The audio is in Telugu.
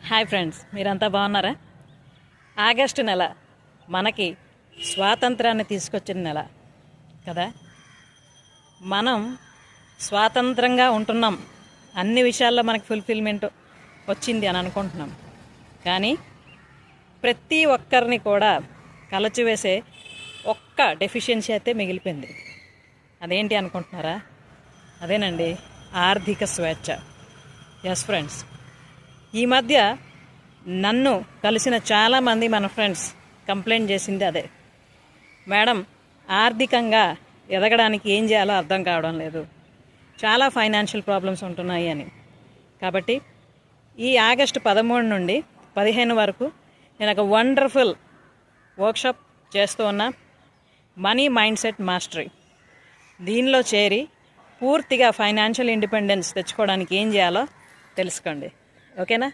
హాయ్ ఫ్రెండ్స్, మీరంతా బాగున్నారా? ఆగస్టు నెల మనకి స్వాతంత్రాన్ని తీసుకొచ్చిన నెల కదా. మనం స్వాతంత్రంగా ఉంటున్నాం, అన్ని విషయాల్లో మనకి ఫుల్ఫిల్మెంట్ వచ్చింది అని అనుకుంటున్నాం. కానీ ప్రతి ఒక్కరిని కూడా కలచివేసే ఒక్క డెఫిషియన్సీ అయితే మిగిలిపోయింది. అదేంటి అనుకుంటున్నారా? అదేనండి, ఆర్థిక స్వేచ్ఛ. ఎస్ ఫ్రెండ్స్, ఈ మధ్య నన్ను కలిసిన చాలామంది మన ఫ్రెండ్స్ కంప్లైంట్ చేసింది అదే. మేడం, ఆర్థికంగా ఎదగడానికి ఏం చేయాలో అర్థం కావడం లేదు, చాలా ఫైనాన్షియల్ ప్రాబ్లమ్స్ ఉంటున్నాయి అని. కాబట్టి ఈ ఆగస్టు 13 నుండి 15 వరకు నేను ఒక వండర్ఫుల్ వర్క్షాప్ చేస్తూ ఉన్నా, మనీ మైండ్ సెట్ మాస్టరీ. దీనిలో చేరి పూర్తిగా ఫైనాన్షియల్ ఇండిపెండెన్స్ తెచ్చుకోవడానికి ఏం చేయాలో తెలుసుకోండి. ఓకేనా?